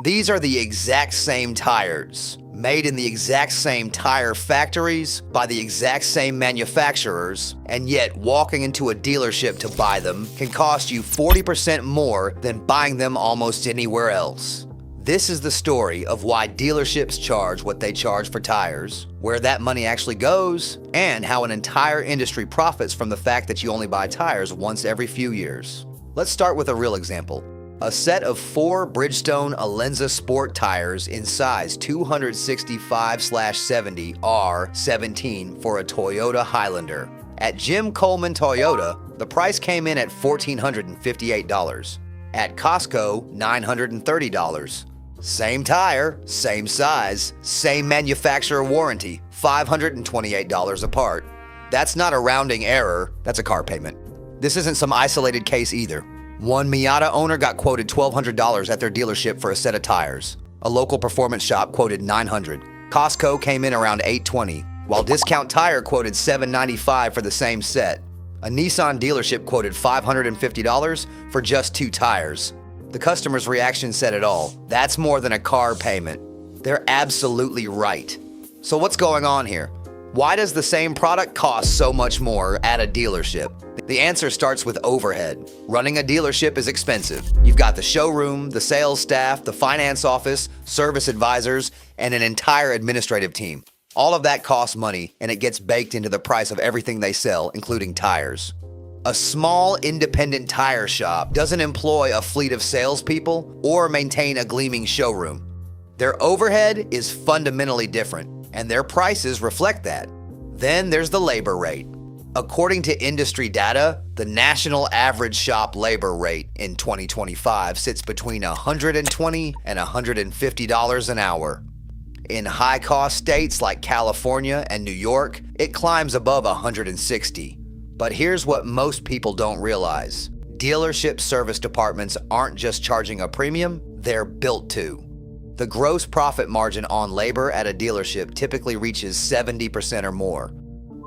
These are the exact same tires, made in the exact same tire factories by the exact same manufacturers, and yet walking into a dealership to buy them can cost you 40% more than buying them almost anywhere else. This is the story of why dealerships charge what they charge for tires, where that money actually goes, and how an entire industry profits from the fact that you only buy tires once every few years. Let's start with a real example. A set of 4 Bridgestone Alenza Sport tires in size 265/70 R17 for a Toyota Highlander. At Jim Coleman Toyota, the price came in at $1,458. At Costco, $930. Same tire, same size, same manufacturer warranty, $528 apart. That's not a rounding error, that's a car payment. This isn't some isolated case either. One Miata owner got quoted $1,200 at their dealership for a set of tires. A local performance shop quoted $900. Costco came in around $820, while Discount Tire quoted $795 for the same set. A Nissan dealership quoted $550 for just 2 tires. The customer's reaction said it all. That's more than a car payment. They're absolutely right. So what's going on here? Why does the same product cost so much more at a dealership? The answer starts with overhead. Running a dealership is expensive. You've got the showroom, the sales staff, the finance office, service advisors, and an entire administrative team. All of that costs money, and it gets baked into the price of everything they sell, including tires. A small independent tire shop doesn't employ a fleet of salespeople or maintain a gleaming showroom. Their overhead is fundamentally different, and their prices reflect that. Then there's the labor rate. According to industry data, the national average shop labor rate in 2025 sits between $120 and $150 an hour. In high-cost states like California and New York, it climbs above $160. But here's what most people don't realize. Dealership service departments aren't just charging a premium, they're built to. The gross profit margin on labor at a dealership typically reaches 70% or more.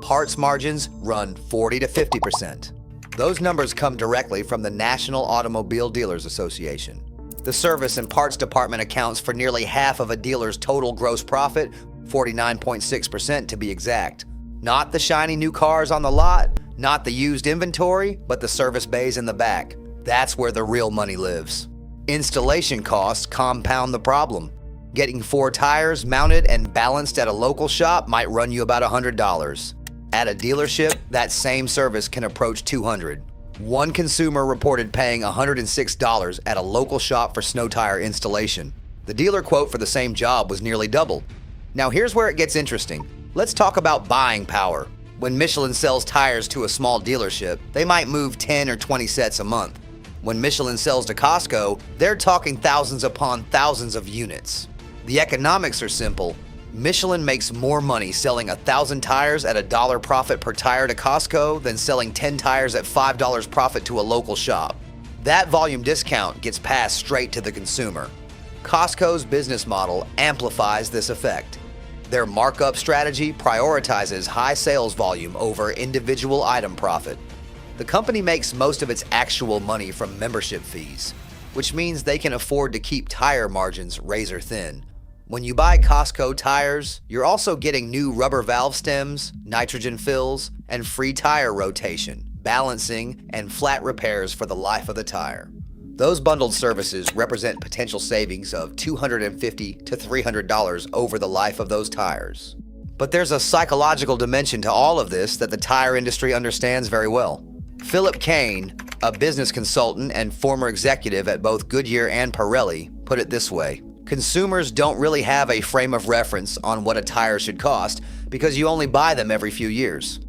Parts margins run 40 to 50%. Those numbers come directly from the National Automobile Dealers Association. The service and parts department accounts for nearly half of a dealer's total gross profit, 49.6% to be exact. Not the shiny new cars on the lot, not the used inventory, but the service bays in the back. That's where the real money lives. Installation costs compound the problem. Getting 4 tires mounted and balanced at a local shop might run you about $100. At a dealership, that same service can approach $200. One consumer reported paying $106 at a local shop for snow tire installation. The dealer quote for the same job was nearly double. Now here's where it gets interesting. Let's talk about buying power. When Michelin sells tires to a small dealership, they might move 10 or 20 sets a month. When Michelin sells to Costco, they're talking thousands upon thousands of units. The economics are simple. Michelin makes more money selling 1,000 tires at $1 profit per tire to Costco than selling 10 tires at $5 profit to a local shop. That volume discount gets passed straight to the consumer. Costco's business model amplifies this effect. Their markup strategy prioritizes high sales volume over individual item profit. The company makes most of its actual money from membership fees, which means they can afford to keep tire margins razor thin. When you buy Costco tires, you're also getting new rubber valve stems, nitrogen fills, and free tire rotation, balancing, and flat repairs for the life of the tire. Those bundled services represent potential savings of $250 to $300 over the life of those tires. But there's a psychological dimension to all of this that the tire industry understands very well. Philip Kane, a business consultant and former executive at both Goodyear and Pirelli, put it this way: consumers don't really have a frame of reference on what a tire should cost because you only buy them every few years.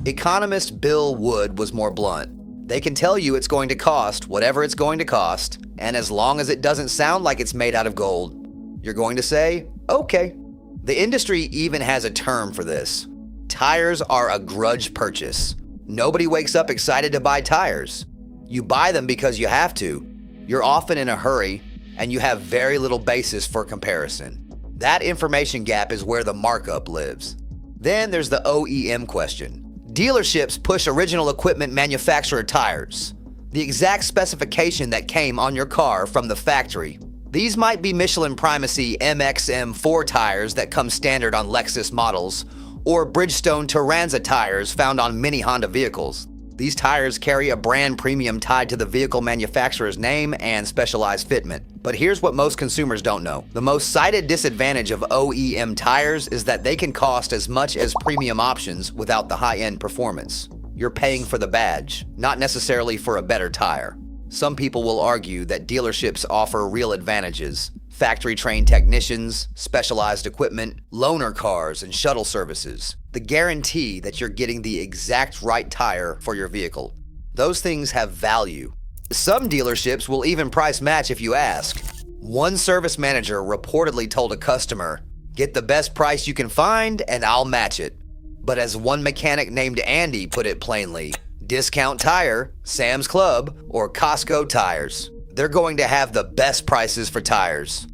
Economist Bill Wood was more blunt. They can tell you it's going to cost whatever it's going to cost, and as long as it doesn't sound like it's made out of gold, you're going to say, okay. The industry even has a term for this. Tires are a grudge purchase. Nobody wakes up excited to buy tires. You buy them because you have to. You're often in a hurry, and you have very little basis for comparison. That information gap is where the markup lives. Then there's the OEM question. Dealerships push original equipment manufacturer tires, the exact specification that came on your car from the factory. These might be Michelin Primacy MXM4 tires that come standard on Lexus models, or Bridgestone Turanza tires found on many Honda vehicles. These tires carry a brand premium tied to the vehicle manufacturer's name and specialized fitment. But here's what most consumers don't know. The most cited disadvantage of OEM tires is that they can cost as much as premium options without the high-end performance. You're paying for the badge, not necessarily for a better tire. Some people will argue that dealerships offer real advantages: factory-trained technicians, specialized equipment, loaner cars, and shuttle services. The guarantee that you're getting the exact right tire for your vehicle. Those things have value. Some dealerships will even price match if you ask. One service manager reportedly told a customer, "Get the best price you can find and I'll match it." But as one mechanic named Andy put it plainly, Discount Tire, Sam's Club, or Costco tires, they're going to have the best prices for tires.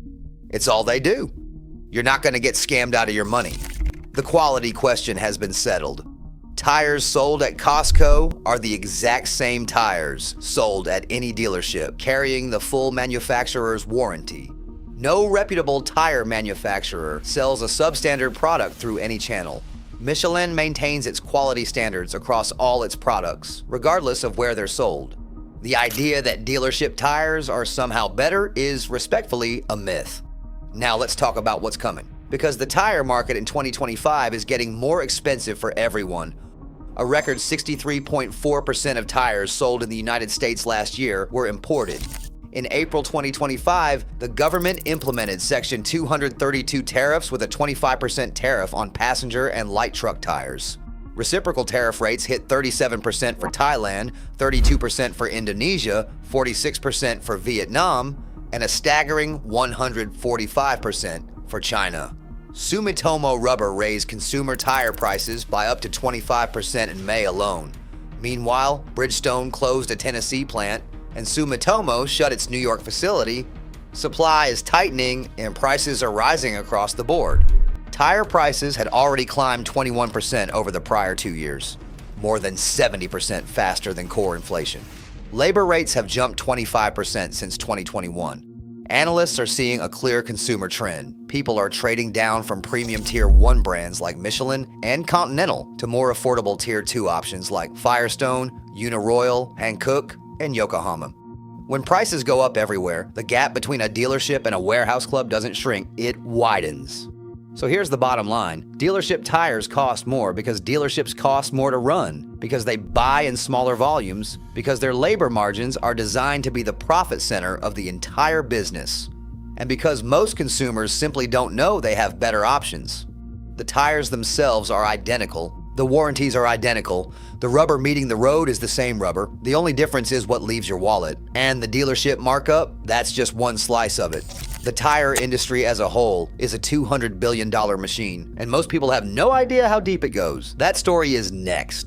It's all they do. You're not going to get scammed out of your money. The quality question has been settled. Tires sold at Costco are the exact same tires sold at any dealership, carrying the full manufacturer's warranty. No reputable tire manufacturer sells a substandard product through any channel. Michelin maintains its quality standards across all its products, regardless of where they're sold. The idea that dealership tires are somehow better is respectfully a myth. Now let's talk about what's coming, because the tire market in 2025 is getting more expensive for everyone. A record 63.4% of tires sold in the United States last year were imported. In April 2025, the government implemented Section 232 tariffs with a 25% tariff on passenger and light truck tires. Reciprocal tariff rates hit 37% for Thailand, 32% for Indonesia, 46% for Vietnam, and a staggering 145% for China. Sumitomo Rubber raised consumer tire prices by up to 25% in May alone. Meanwhile, Bridgestone closed a Tennessee plant, and Sumitomo shut its New York facility. Supply is tightening and prices are rising across the board. Tire prices had already climbed 21% over the prior 2 years, more than 70% faster than core inflation. Labor rates have jumped 25% since 2021. Analysts are seeing a clear consumer trend. People are trading down from premium Tier 1 brands like Michelin and Continental to more affordable Tier 2 options like Firestone, Uniroyal, Hankook, and Yokohama. When prices go up everywhere, the gap between a dealership and a warehouse club doesn't shrink, it widens. So here's the bottom line. Dealership tires cost more because dealerships cost more to run, because they buy in smaller volumes, because their labor margins are designed to be the profit center of the entire business, and because most consumers simply don't know they have better options. The tires themselves are identical. The warranties are identical. The rubber meeting the road is the same rubber. The only difference is what leaves your wallet. And the dealership markup, that's just one slice of it. The tire industry as a whole is a $200 billion machine, and most people have no idea how deep it goes. That story is next.